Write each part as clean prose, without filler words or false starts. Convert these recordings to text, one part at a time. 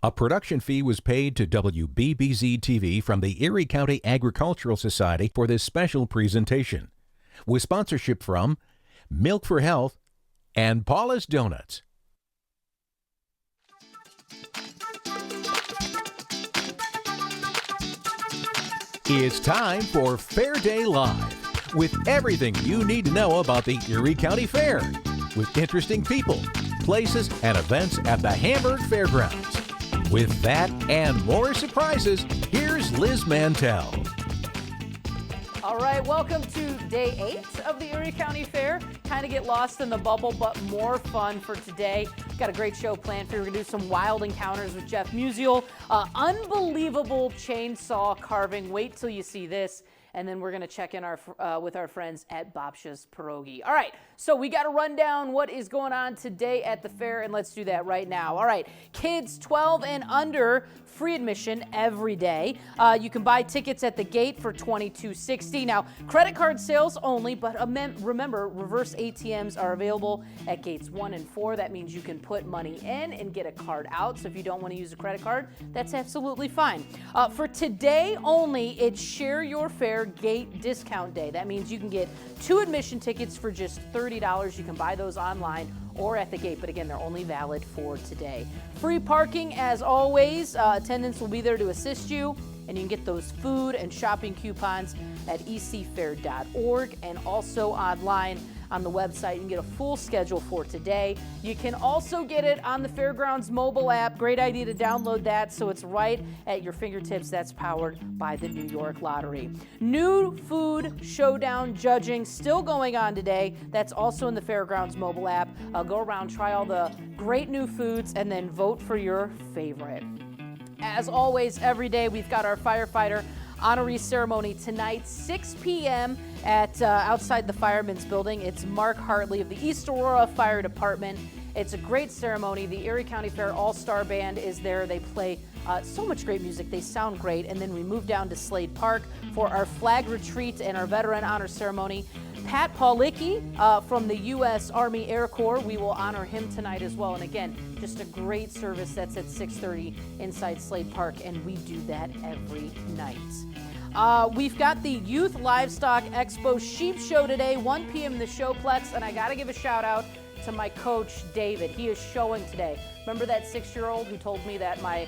A production fee was paid to WBBZ-TV from the Erie County Agricultural Society for this special presentation, with sponsorship from Milk for Health and Paula's Donuts. It's time for Fair Day Live, with everything you need to know about the Erie County Fair, with interesting people, places, and events at the Hamburg Fairgrounds. With that and more surprises, here's Liz Mantell. All right, welcome to day 8 of the Erie County Fair. Kind of get lost in the bubble, but more fun for today. Got a great show planned for you. We're going to do some wild encounters with Jeff Musial. Unbelievable chainsaw carving. Wait till you see this. And then we're going to check in with our friends at Babcia's Pierogi. All right, so we got to run down what is going on today at the fair, and let's do that right now. All right, kids 12 and under, free admission every day. You can buy tickets at the gate for $22.60. Now, credit card sales only, but remember, reverse ATMs are available at gates 1 and 4. That means you can put money in and get a card out. So if you don't want to use a credit card, that's absolutely fine. For today only, it's Share Your Fair Gate Discount Day. That means you can get 2 admission tickets for just $30. You can buy those online or at the gate, but again, they're only valid for today. Free parking as always. Attendants will be there to assist you, and you can get those food and shopping coupons at ecfair.org and also online on the website. You can get a full schedule for today. You can also get it on the Fairgrounds mobile app. Great idea to download that so it's right at your fingertips. That's powered by the New York Lottery. New Food Showdown judging still going on today. That's also in the Fairgrounds mobile app. Go around, try all the great new foods, and then vote for your favorite. As always, every day we've got our firefighter honoree ceremony tonight, 6 p.m. at outside the Firemen's Building. It's Mark Hartley of the East Aurora Fire Department. It's a great ceremony. The Erie County Fair All-Star Band is there. They play so much great music. They sound great. And then we move down to Slade Park for our flag retreat and our veteran honor ceremony. Pat Paulicki from the U.S. Army Air Corps, we will honor him tonight as well. And again, just a great service. That's at 6:30 inside Slade Park, and we do that every night. We've got the Youth Livestock Expo Sheep Show today, 1 p.m. in the Showplex, and I got to give a shout out to my coach, David. He is showing today. Remember that 6-year-old who told me that my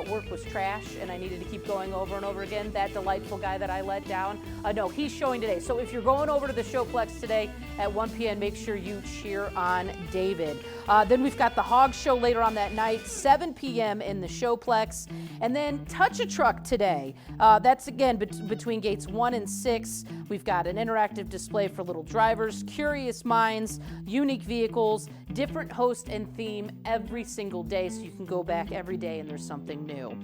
work was trash and I needed to keep going over and over again? That delightful guy that I let down? No, he's showing today. So if you're going over to the Showplex today at 1 p.m., make sure you cheer on David. Then we've got the Hog Show later on that night, 7 p.m. in the Showplex. And then Touch a Truck today. That's again between gates 1 and 6. We've got an interactive display for little drivers, curious minds, unique vehicles, different host and theme every single day, so you can go back every day and there's something new.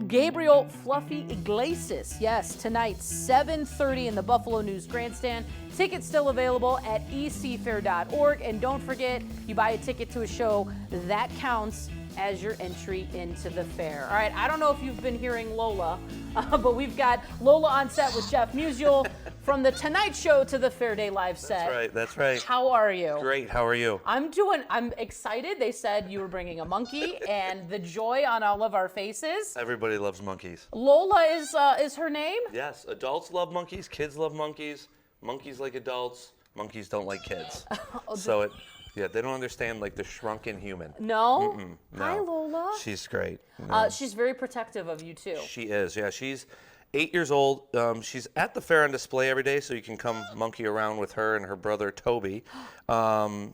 Gabriel Fluffy Iglesias, yes, tonight, 7:30 in the Buffalo News Grandstand. Tickets still available at ecfair.org, and don't forget, you buy a ticket to a show, that counts as your entry into the fair. All right, I don't know if you've been hearing Lola, but we've got Lola on set with Jeff Musial from the Tonight Show to the Fair Day Live set. That's right. How are you? Great, how are you? I'm excited. They said you were bringing a monkey, and the joy on all of our faces. Everybody loves monkeys. Lola is her name? Yes, adults love monkeys, kids love monkeys, monkeys like adults, monkeys don't like kids. Yeah, they don't understand like the shrunken human. No? No. Hi, Lola. She's great. She's very protective of you, too. She is, yeah. She's 8 years old. She's at the fair on display every day, so you can come monkey around with her and her brother, Toby.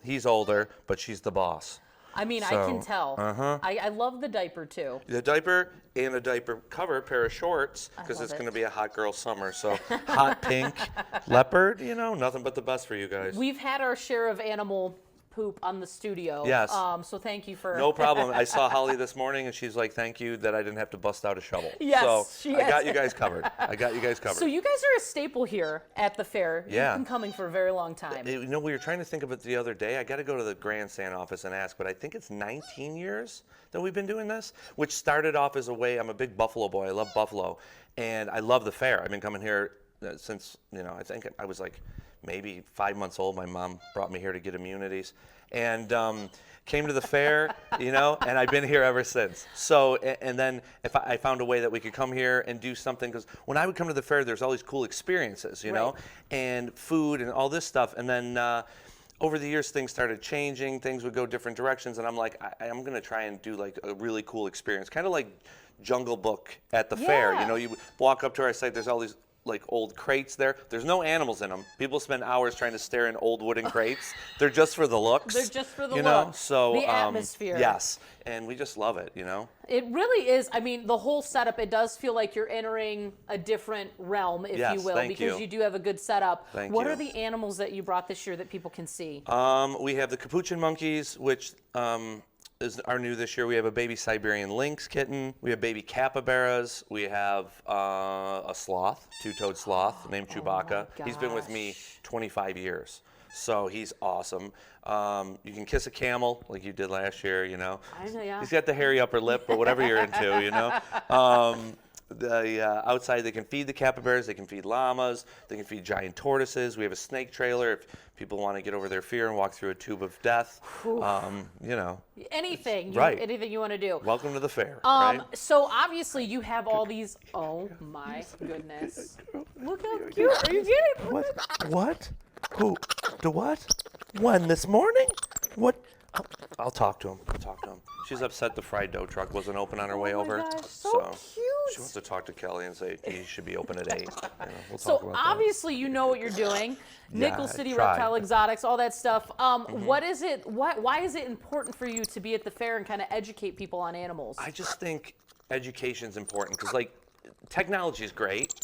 He's older, but she's the boss. I mean, I can tell. I love the diaper, too. The diaper and a diaper cover pair of shorts, because it's going to be a hot girl summer. So hot pink leopard, nothing but the best for you guys. We've had our share of animal poop on the studio. Yes. So thank you for... No problem. I saw Holly this morning, and she's like, thank you that I didn't have to bust out a shovel. Yes, so I got you guys covered. So you guys are a staple here at the fair. Yeah. You've been coming for a very long time. We were trying to think of it the other day. I got to go to the grandstand office and ask, but I think it's 19 years that we've been doing this, which started off as a way, I'm a big Buffalo boy. I love Buffalo, and I love the fair. I've been coming here since, I think I was like maybe 5 months old. My mom brought me here to get immunities, and came to the fair, and I've been here ever since. So, and then if I found a way that we could come here and do something, because when I would come to the fair, there's all these cool experiences, Right. and food and all this stuff, and then over the years, things started changing. Things would go different directions, and I'm like, I'm gonna try and do like a really cool experience, kind of like Jungle Book at the fair. Yeah. You walk up to our site, there's all these like old crates there. There's no animals in them. People spend hours trying to stare in old wooden crates. They're just for the looks. They're just for the look. So the atmosphere. Yes, and we just love it. It really is. I mean, the whole setup, it does feel like you're entering a different realm, if Yes, you will, thank because you. you do have a good setup. Thank What you. are the animals that you brought this year that people can see? We have the capuchin monkeys, which are new this year. We have a baby Siberian lynx kitten. We have baby capybaras. We have a sloth, two-toed sloth named Chewbacca. He's been with me 25 years. So he's awesome. You can kiss a camel like you did last year, I know, yeah. He's got the hairy upper lip, but whatever you're into, Outside, they can feed the capybaras, they can feed llamas, they can feed giant tortoises. We have a snake trailer if people want to get over their fear and walk through a tube of death. Anything, Right. anything you want to do. Welcome to the fair. Right? So obviously you have all these. Oh my goodness! Look how cute! Are you kidding? What? Who? The what? When? This morning? What? I'll talk to him. She's upset the fried dough truck wasn't open on her way Oh my over. gosh, so cute. She wants to talk to Kelly and say he should be open at 8. We'll talk So about that. obviously you know what you're doing. Yeah, Nickel I City tried. Reptile Exotics, all that stuff. What is it? Why is it important for you to be at the fair and kind of educate people on animals? I just think education's important because, like, technology is great,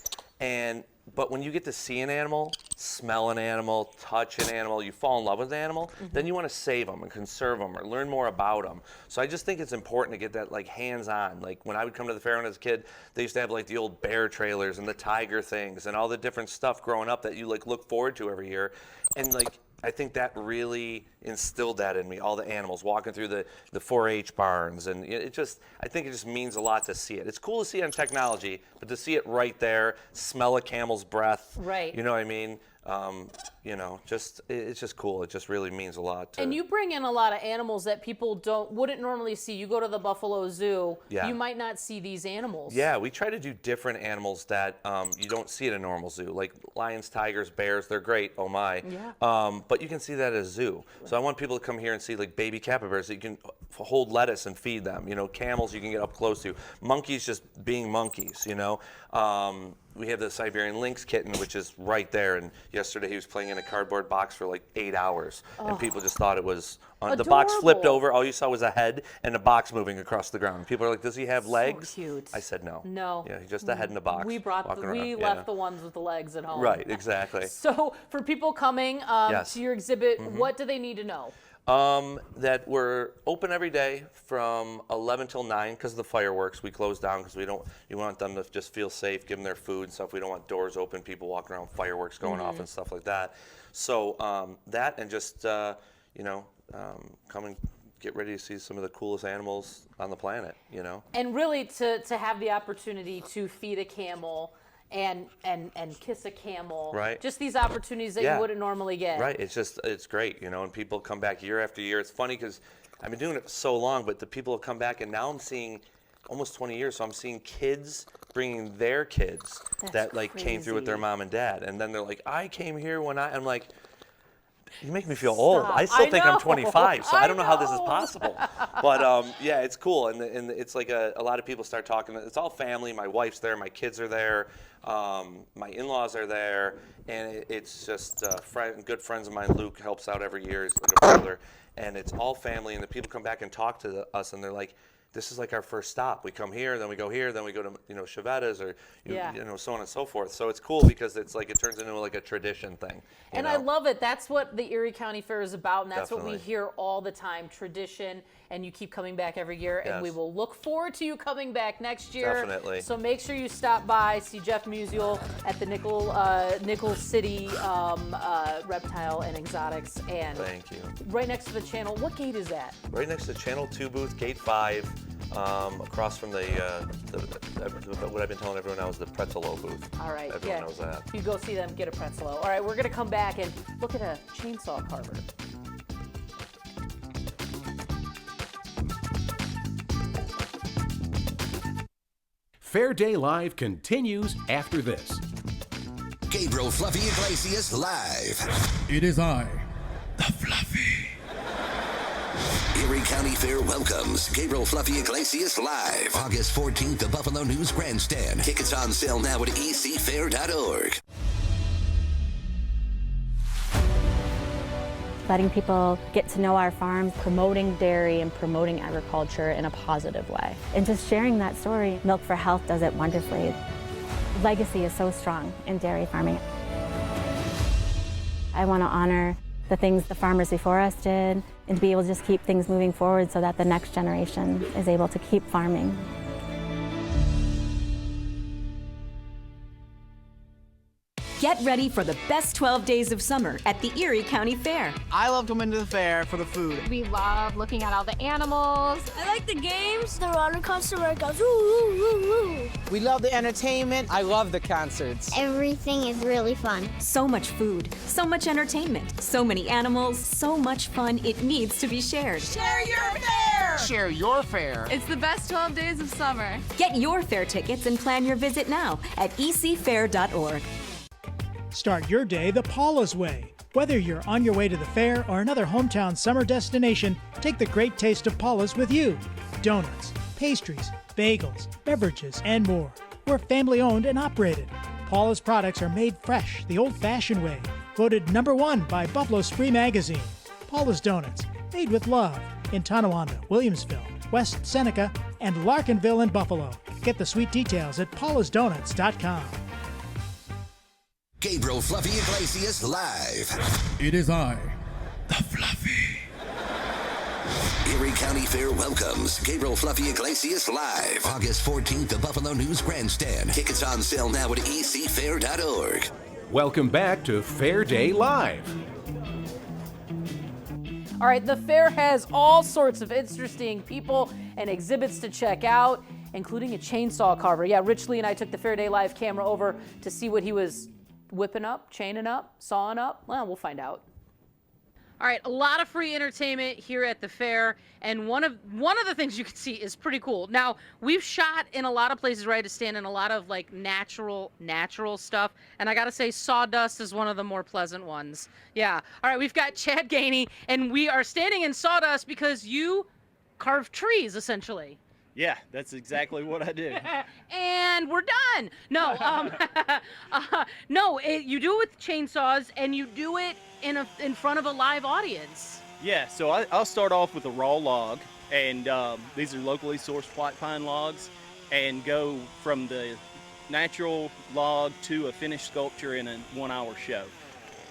but when you get to see an animal, smell an animal, touch an animal, you fall in love with an animal, then you want to save them and conserve them or learn more about them. So I just think it's important to get that like hands-on. Like when I would come to the fair when I was a kid, they used to have like the old bear trailers and the tiger things and all the different stuff growing up that you like look forward to every year. And like I think that really instilled that in me, all the animals walking through the 4-H barns. And I think it just means a lot to see it. It's cool to see it on technology, but to see it right there, smell a camel's breath. Right. You know what I mean? It's just cool. It just really means a lot to. And you bring in a lot of animals that people wouldn't normally see. You go to the Buffalo Zoo, Yeah. you might not see these animals. Yeah, we try to do different animals that you don't see at a normal zoo, like lions, tigers, bears. They're great. Oh my. Yeah. But you can see that at a zoo. So I want people to come here and see like baby capybaras that you can hold lettuce and feed them. Camels you can get up close to. Monkeys just being monkeys. We have the Siberian lynx kitten, which is right there. And yesterday he was playing in a cardboard box for like 8 hours, and people just thought it was. The box flipped Adorable. over. All you saw was a head and a box moving across the ground. People are like, "Does he have legs?" cute. I said no. No. Yeah, just a head in a box. We walking around. left the ones with the legs at home. Right, exactly. So for people coming Yes. to your exhibit, what do they need to know? That we're open every day from 11 till 9 because of the fireworks. We close down because we want them to just feel safe, give them their food and stuff. We don't want doors open, people walking around, fireworks going off and stuff like that. So that and just, come and get ready to see some of the coolest animals on the planet, And really to have the opportunity to feed a camel and kiss a camel. Right. Just these opportunities that you wouldn't normally get. Right. It's great, and people come back year after year. It's funny because I've been doing it so long, but the people have come back, and now I'm seeing almost 20 years, so I'm seeing kids bringing their kids that came through with their crazy. mom and dad, and then they're like, I came here when I'm like, you make me feel old. Stop. I still I think I'm know. 25, so I don't know how this is know. possible. But yeah, it's cool, and it's like a lot of people start talking. It's all family. My wife's there, my kids are there, my in-laws are there, and it's just good friends of mine. Luke helps out every year. He's like a brother, and it's all family. And the people come back and talk to us, and they're like, this is like our first stop. We come here, then we go here, then we go to Chevetta's or so on and so forth. So it's cool because it's like it turns into like a tradition thing. And I love it. That's what the Erie County Fair is about, and that's what we Definitely. hear all the time, tradition, and you keep coming back every year, and Yes. we will look forward to you coming back next year. Definitely. So make sure you stop by, see Jeff Musial at the Nickel City Reptile and Exotics, and Thank you. right next to the channel. What gate is that? Right next to Channel 2 booth, Gate 5. across from what I've been telling everyone now is the Pretzel-O booth. All right, Everyone knows that. You go see them, get a Pretzel-O. All right, we're gonna come back and look at a chainsaw carver. Fair Day Live continues after this. Gabriel Fluffy Iglesias live. It is I, the Fluffy. Erie County Fair welcomes Gabriel Fluffy Iglesias live. August 14th, the Buffalo News Grandstand. Tickets on sale now at ecfair.org. Letting people get to know our farms, promoting dairy and promoting agriculture in a positive way. And just sharing that story. Milk for Health does it wonderfully. Legacy is so strong in dairy farming. I want to honor the things the farmers before us did and to be able to just keep things moving forward so that the next generation is able to keep farming. Get ready for the best 12 days of summer at the Erie County Fair. I love coming to the fair for the food. We love looking at all the animals. I like the games, the roller coaster where it goes woo, woo, woo, woo. We love the entertainment. I love the concerts. Everything is really fun. So much food, so much entertainment, so many animals, so much fun it needs to be shared. Share your fair! Share your fair. It's the best 12 days of summer. Get your fair tickets and plan your visit now at ecfair.org. Start your day the Paula's way. Whether you're on your way to the fair or another hometown summer destination, take the great taste of Paula's with you. Donuts, pastries, bagels, beverages, and more. We're family owned and operated. Paula's products are made fresh, the old-fashioned way. Voted #1 by Buffalo Spree Magazine. Paula's Donuts, made with love. In Tonawanda, Williamsville, West Seneca, and Larkinville in Buffalo. Get the sweet details at paulasdonuts.com. Gabriel Fluffy Iglesias live. It is I, the Fluffy. Erie County Fair welcomes Gabriel Fluffy Iglesias live. August 14th, the Buffalo News Grandstand. Tickets on sale now at ecfair.org. Welcome back to Fair Day Live. All right, the fair has all sorts of interesting people and exhibits to check out, including a chainsaw carver. Yeah, Rich Lee and I took the Fair Day Live camera over to see what he was whipping up, chaining up, sawing up. Well, we'll find out. All right, a lot of free entertainment here at the fair, and one of the things you can see is pretty cool. Now, we've shot in a lot of places where I had to stand in a lot of like natural stuff, and I gotta say sawdust is one of the more pleasant ones. Yeah. All right, we've got Chad Gainey, and we are standing in sawdust because you carve trees, essentially. Yeah, that's exactly what I do. And we're done. No, you do it with chainsaws, and you do it in front of a live audience. Yeah, so I'll start off with a raw log, and these are locally sourced white pine logs, and go from the natural log to a finished sculpture in a 1-hour show.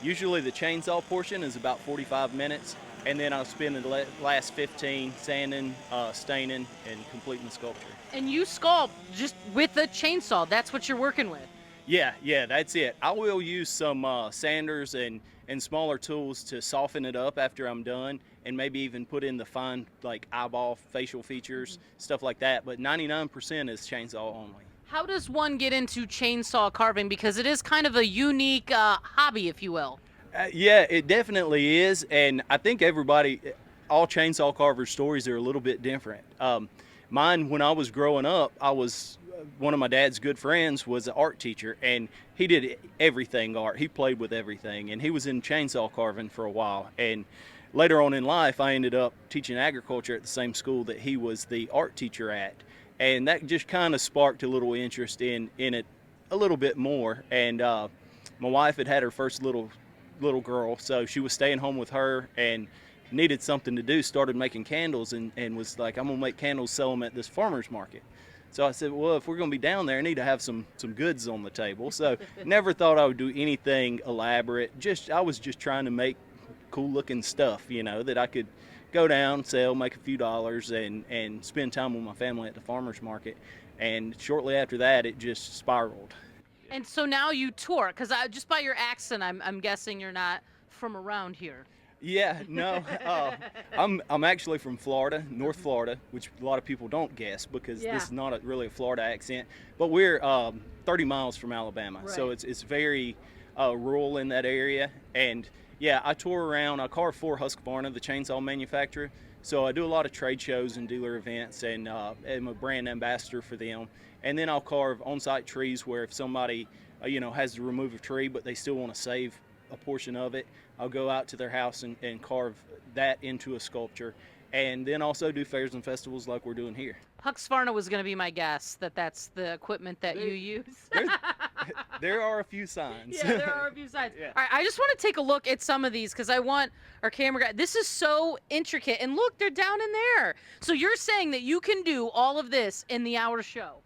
Usually the chainsaw portion is about 45 minutes, and then I'll spend the last 15 sanding, staining, and completing the sculpture. And you sculpt just with a chainsaw. That's what you're working with. Yeah, that's it. I will use some sanders and smaller tools to soften it up after I'm done, and maybe even put in the fine like eyeball facial features, stuff like that. But 99% is chainsaw only. How does one get into chainsaw carving? Because it is kind of a unique hobby, if you will. Yeah, it definitely is, and I think all chainsaw carvers' stories are a little bit different. Mine, when I was growing up, one of my dad's good friends was an art teacher, and he did everything art. He played with everything, and he was in chainsaw carving for a while. And later on in life, I ended up teaching agriculture at the same school that he was the art teacher at, and that just kind of sparked a little interest in it a little bit more. And my wife had her first little girl, so she was staying home with her and needed something to do, started making candles, and was like, I'm gonna make candles, sell them at this farmer's market. So I said, well, if we're gonna be down there, I need to have some goods on the table. So never thought I would do anything elaborate. I was just trying to make cool looking stuff, that I could go down, sell, make a few dollars, and spend time with my family at the farmer's market. And shortly after that, it just spiraled. And so now you tour, because just by your accent, I'm guessing you're not from around here. Yeah, no. I'm actually from Florida, North Florida, which a lot of people don't guess because this is not really a Florida accent. But we're 30 miles from Alabama, so it's very rural in that area. And yeah, I tour around. I carve for Husqvarna, the chainsaw manufacturer. So I do a lot of trade shows and dealer events, and I'm a brand ambassador for them. And then I'll carve on-site trees where if somebody has to remove a tree, but they still want to save a portion of it, I'll go out to their house and carve that into a sculpture. And then also do fairs and festivals like we're doing here. Husqvarna was going to be my guess that's the equipment that you use. There are a few signs. Yeah, there are a few signs. Yeah. All right, I just want to take a look at some of these because I want our camera guy. This is so intricate. And look, they're down in there. So you're saying that you can do all of this in the hour show?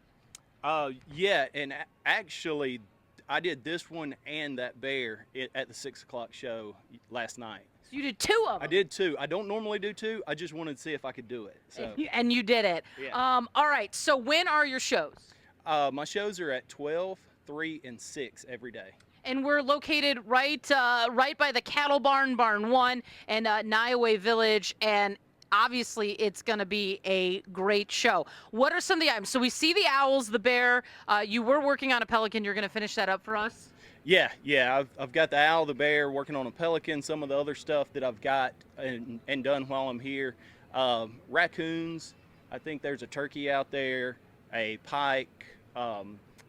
Yeah, and actually, I did this one and that bear at the 6 o'clock show last night. So you did 2 of them? I did 2. I don't normally do 2. I just wanted to see if I could do it. So. And you did it. Yeah. All right, so when are your shows? My shows are at 12, 3, and 6 every day. And we're located right by the Cattle Barn, Barn 1, and Niaway Village, and obviously it's going to be a great show. What are some of the items? So we see the owls, the bear. You were working on a pelican. You're going to finish that up for us? Yeah. I've got the owl, the bear, working on a pelican, some of the other stuff that I've got and done while I'm here. Raccoons. I think there's a turkey out there, a pike,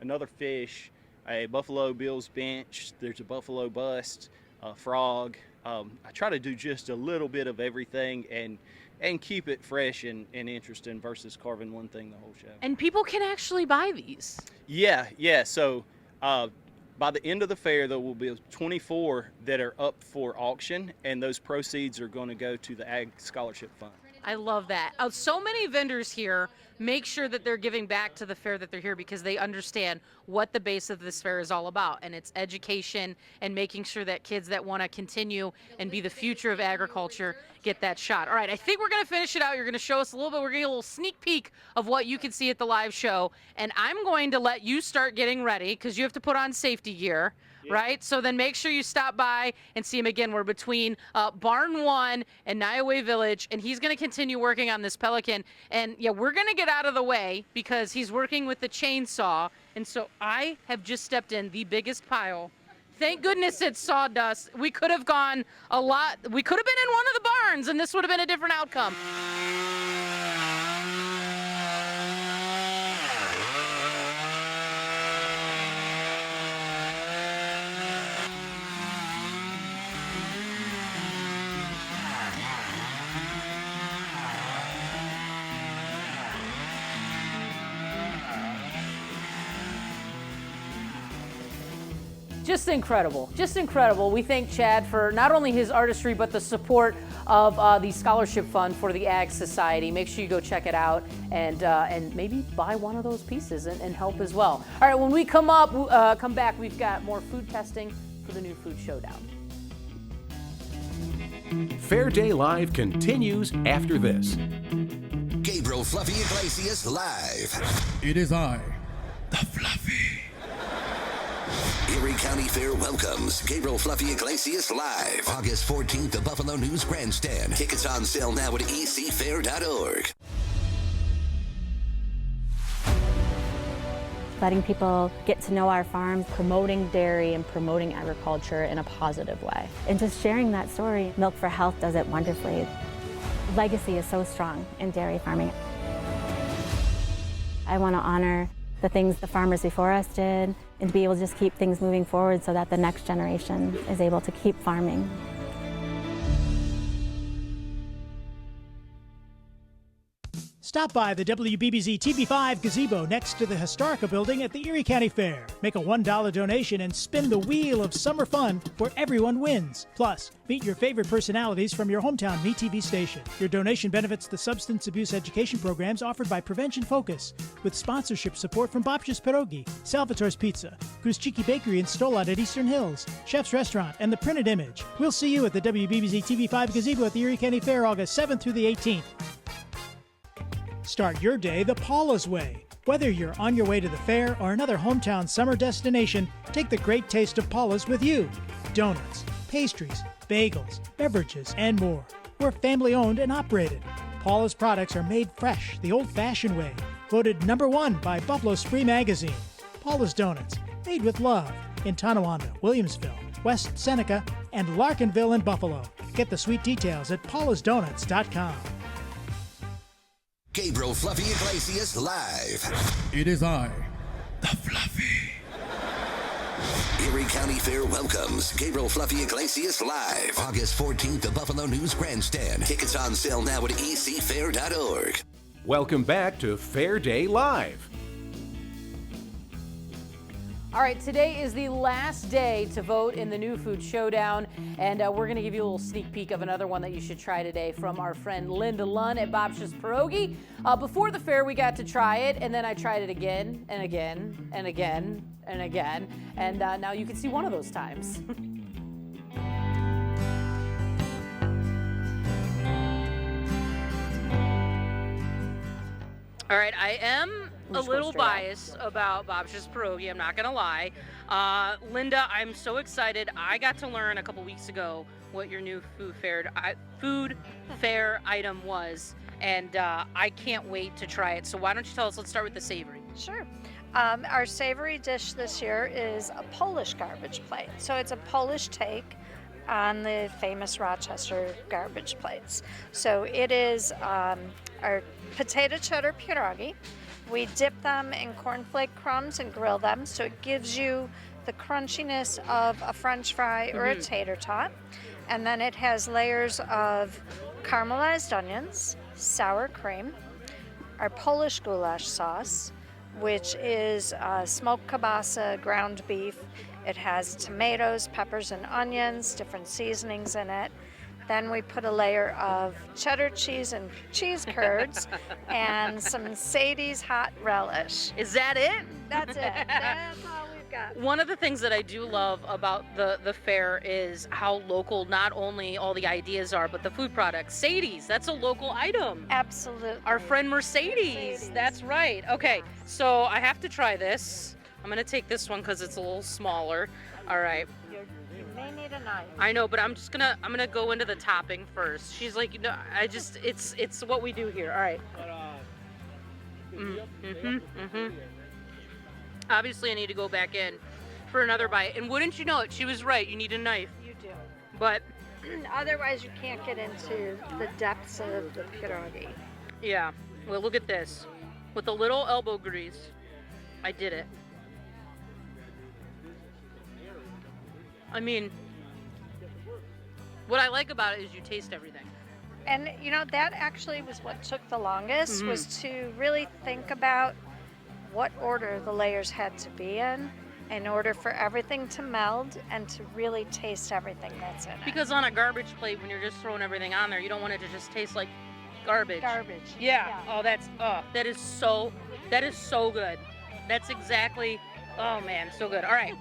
another fish, a Buffalo Bill's bench. There's a buffalo bust, a frog. I try to do just a little bit of everything and keep it fresh and interesting versus carving one thing the whole show. And people can actually buy these. Yeah. So by the end of the fair, there will be 24 that are up for auction, and those proceeds are going to go to the Ag Scholarship Fund. I love that. So many vendors here make sure that they're giving back to the fair that they're here because they understand what the base of this fair is all about, and it's education and making sure that kids that want to continue and be the future of agriculture get that shot. All right, I think we're going to finish it out. You're going to show us a little bit. We're going to get a little sneak peek of what you can see at the live show, and I'm going to let you start getting ready because you have to put on safety gear. Right? So then make sure you stop by and see him again. We're between Barn 1 and Niaway Village, and he's going to continue working on this pelican. And, yeah, we're going to get out of the way because he's working with the chainsaw. And so I have just stepped in the biggest pile. Thank goodness it's sawdust. We could have gone a lot. We could have been in one of the barns, and this would have been a different outcome. Just incredible. We thank Chad for not only his artistry, but the support of the scholarship fund for the Ag Society. Make sure you go check it out and maybe buy one of those pieces and help as well. All right, when we come back, we've got more food testing for the new Food Showdown. Fair Day Live continues after this. Gabriel Fluffy Iglesias live. It is I, the Fluffy. Erie County Fair welcomes Gabriel Fluffy Iglesias live. August 14th, the Buffalo News Grandstand. Tickets on sale now at ecfair.org. Letting people get to know our farms, promoting dairy and promoting agriculture in a positive way. And just sharing that story, Milk for Health does it wonderfully. Legacy is so strong in dairy farming. I want to honor the things the farmers before us did and to be able to just keep things moving forward so that the next generation is able to keep farming. Stop by the WBBZ-TV 5 gazebo next to the Historica building at the Erie County Fair. Make a $1 donation and spin the wheel of summer fun where everyone wins. Plus, meet your favorite personalities from your hometown MeTV station. Your donation benefits the substance abuse education programs offered by Prevention Focus, with sponsorship support from Babcia's Pierogi, Salvatore's Pizza, Grusciki Bakery and Stolad at Eastern Hills, Chef's Restaurant, and The Printed Image. We'll see you at the WBBZ-TV 5 gazebo at the Erie County Fair August 7th through the 18th. Start your day the Paula's way. Whether you're on your way to the fair or another hometown summer destination, take the great taste of Paula's with you. Donuts, pastries, bagels, beverages, and more. We're family owned and operated. Paula's products are made fresh, the old-fashioned way. Voted #1 by Buffalo Spree Magazine. Paula's Donuts, made with love, in Tonawanda, Williamsville, West Seneca, and Larkinville in Buffalo. Get the sweet details at paulasdonuts.com. Gabriel Fluffy Iglesias live. It is I, the Fluffy. Erie County Fair welcomes Gabriel Fluffy Iglesias live. August 14th, the Buffalo News Grandstand. Tickets on sale now at ecfair.org. Welcome back to Fair Day Live. All right, today is the last day to vote in the New Food Showdown, and we're going to give you a little sneak peek of another one that you should try today from our friend Linda Lunn at Babcia's Pierogi. Before the fair, we got to try it, and then I tried it again and again and again and again, and now you can see one of those times. All right, I am a little biased about Babcia's Pierogi, I'm not gonna lie. Linda, I'm so excited. I got to learn a couple weeks ago what your new food fair item was, and I can't wait to try it. So why don't you tell us, let's start with the savory. Sure. Our savory dish this year is a Polish garbage plate. So it's a Polish take on the famous Rochester garbage plates. So it is our potato cheddar pierogi. We dip them in cornflake crumbs and grill them, so it gives you the crunchiness of a French fry or a tater tot. And then it has layers of caramelized onions, sour cream, our Polish goulash sauce, which is smoked kielbasa, ground beef. It has tomatoes, peppers, and onions, different seasonings in it. Then we put a layer of cheddar cheese and cheese curds and some Sadie's hot relish. Is that it? That's it. That's all we've got. One of the things that I do love about the fair is how local not only all the ideas are, but the food products. Sadie's, that's a local item. Absolutely. Our friend Mercedes. That's right. Okay, so I have to try this. I'm gonna take this one because it's a little smaller. All right. You may need a knife. I know, but I'm gonna go into the topping first. She's like, no, it's what we do here. All right. Obviously, I need to go back in for another bite. And wouldn't you know it, she was right. You need a knife. You do. But otherwise, you can't get into the depths of the pierogi. Yeah. Well, look at this. With a little elbow grease, I did it. I mean, what I like about it is you taste everything. And you know, that actually was what took the longest, was to really think about what order the layers had to be in order for everything to meld and to really taste everything that's in it. Because on a garbage plate, when you're just throwing everything on there, you don't want it to just taste like garbage. Yeah. Oh, that is so good. That's exactly, oh man, so good. All right,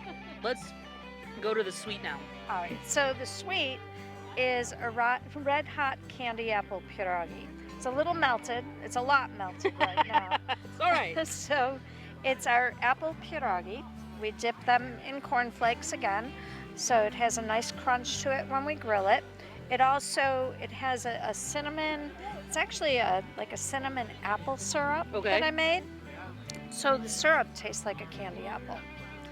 let's go to the sweet now. All right, so the sweet is a red hot candy apple pierogi. It's a little melted. It's a lot melted right now. It's all right. So it's our apple pierogi. We dip them in cornflakes again, so it has a nice crunch to it when we grill it. It has a cinnamon, it's actually like a cinnamon apple syrup that I made. So the syrup tastes like a candy apple.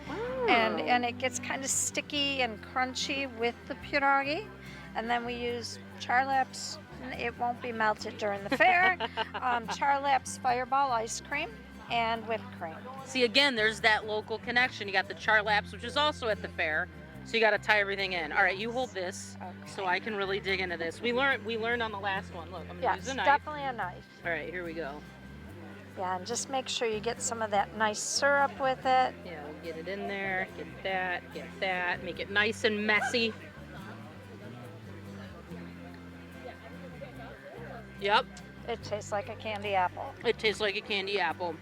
Oh. And it gets kind of sticky and crunchy with the pierogi. And then we use Charlap's, it won't be melted during the fair, Charlap's Fireball ice cream and whipped cream. See, again, there's that local connection. You got the Charlap's, which is also at the fair. So you got to tie everything in. All right, you hold this so I can really dig into this. We learned on the last one. Look, I'm going to use a knife. Definitely a knife. All right, here we go. Yeah, and just make sure you get some of that nice syrup with it. Yeah, we'll get it in there, get that, make it nice and messy. Yep. It tastes like a candy apple. It tastes like a candy apple.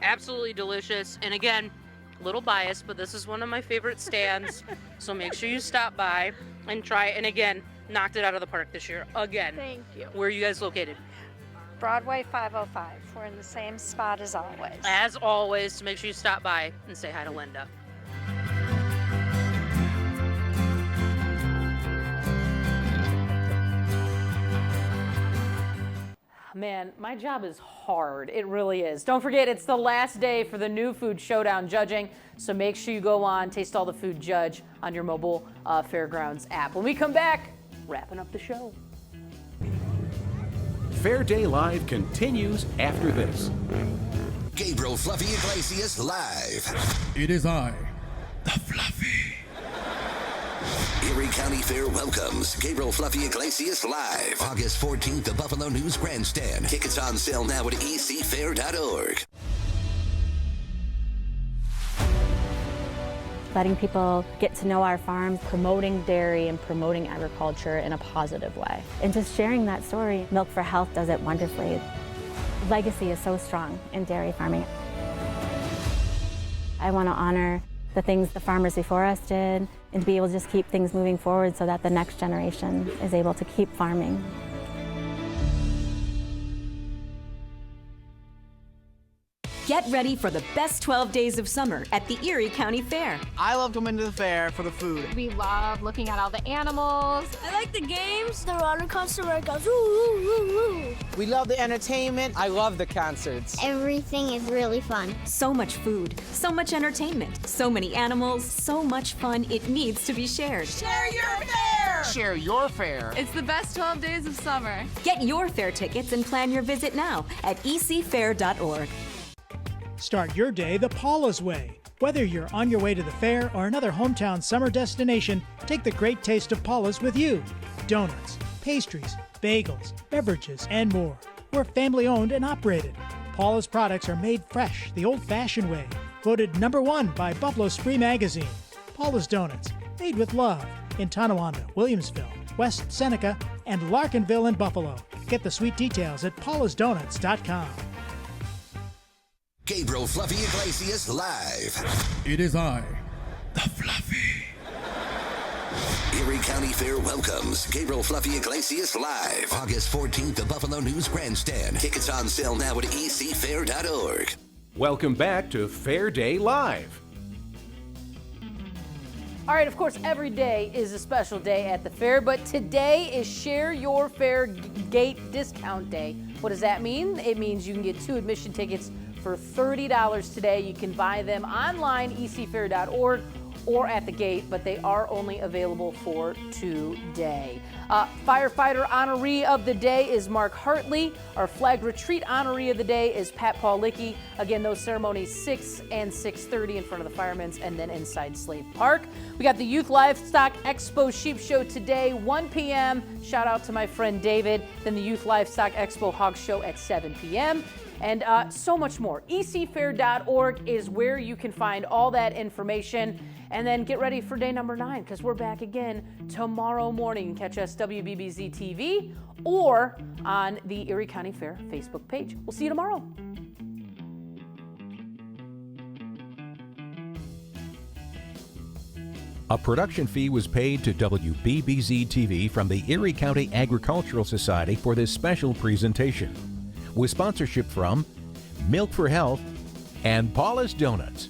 Absolutely delicious. And again, a little biased, but this is one of my favorite stands. So make sure you stop by and try it. And again, knocked it out of the park this year. Again. Thank you. Where are you guys located? Broadway 505. We're in the same spot as always. As always, so make sure you stop by and say hi to Linda. man, my job is hard. It really is. Don't forget, it's the last day for the new Food Showdown judging, so make sure you go on, taste all the food, judge on your mobile Fairgrounds app. When we come back, wrapping up the show. Fair Day Live continues after this. Gabriel Fluffy Iglesias live. It is I, the Fluffy. Erie County Fair welcomes Gabriel Fluffy Iglesias live. August 14th, the Buffalo News Grandstand. Tickets on sale now at ecfair.org. Letting people get to know our farms, promoting dairy and promoting agriculture in a positive way. And just sharing that story, Milk for Health does it wonderfully. Legacy is so strong in dairy farming. I want to honor the things the farmers before us did and to be able to just keep things moving forward so that the next generation is able to keep farming. Get ready for the best 12 days of summer at the Erie County Fair. I love coming to the fair for the food. We love looking at all the animals. I like the games, the roller coaster where it goes, ooh, ooh, ooh, ooh. We love the entertainment. I love the concerts. Everything is really fun. So much food, so much entertainment, so many animals, so much fun it needs to be shared. Share your fair! Share your fair. It's the best 12 days of summer. Get your fair tickets and plan your visit now at ecfair.org. Start your day the Paula's way. Whether you're on your way to the fair or another hometown summer destination, take the great taste of Paula's with you. Donuts, pastries, bagels, beverages, and more. We're family owned and operated. Paula's products are made fresh, the old-fashioned way. Voted #1 by Buffalo Spree Magazine. Paula's Donuts, made with love in Tonawanda, Williamsville, West Seneca, and Larkinville in Buffalo. Get the sweet details at paulasdonuts.com. Gabriel Fluffy Iglesias live. It is I, the Fluffy. Erie County Fair welcomes Gabriel Fluffy Iglesias live. August 14th, the Buffalo News Grandstand. Tickets on sale now at ecfair.org. Welcome back to Fair Day Live. All right, of course, every day is a special day at the fair, but today is Share Your Fair Gate Discount Day. What does that mean? It means you can get 2 admission tickets for $30 today. You can buy them online, ecfair.org, or at the gate, but they are only available for today. Firefighter honoree of the day is Mark Hartley. Our flag retreat honoree of the day is Pat Paulicki. Again, those ceremonies 6 and 6:30 in front of the Firemen's and then inside Slave Park. We got the Youth Livestock Expo Sheep Show today, 1 p.m. Shout out to my friend David. Then the Youth Livestock Expo Hog Show at 7 p.m. And so much more. ecfair.org is where you can find all that information. And then get ready for day number 9, because we're back again tomorrow morning. Catch us WBBZ-TV or on the Erie County Fair Facebook page. We'll see you tomorrow. A production fee was paid to WBBZ-TV from the Erie County Agricultural Society for this special presentation, with sponsorship from Milk for Health and Paula's Donuts.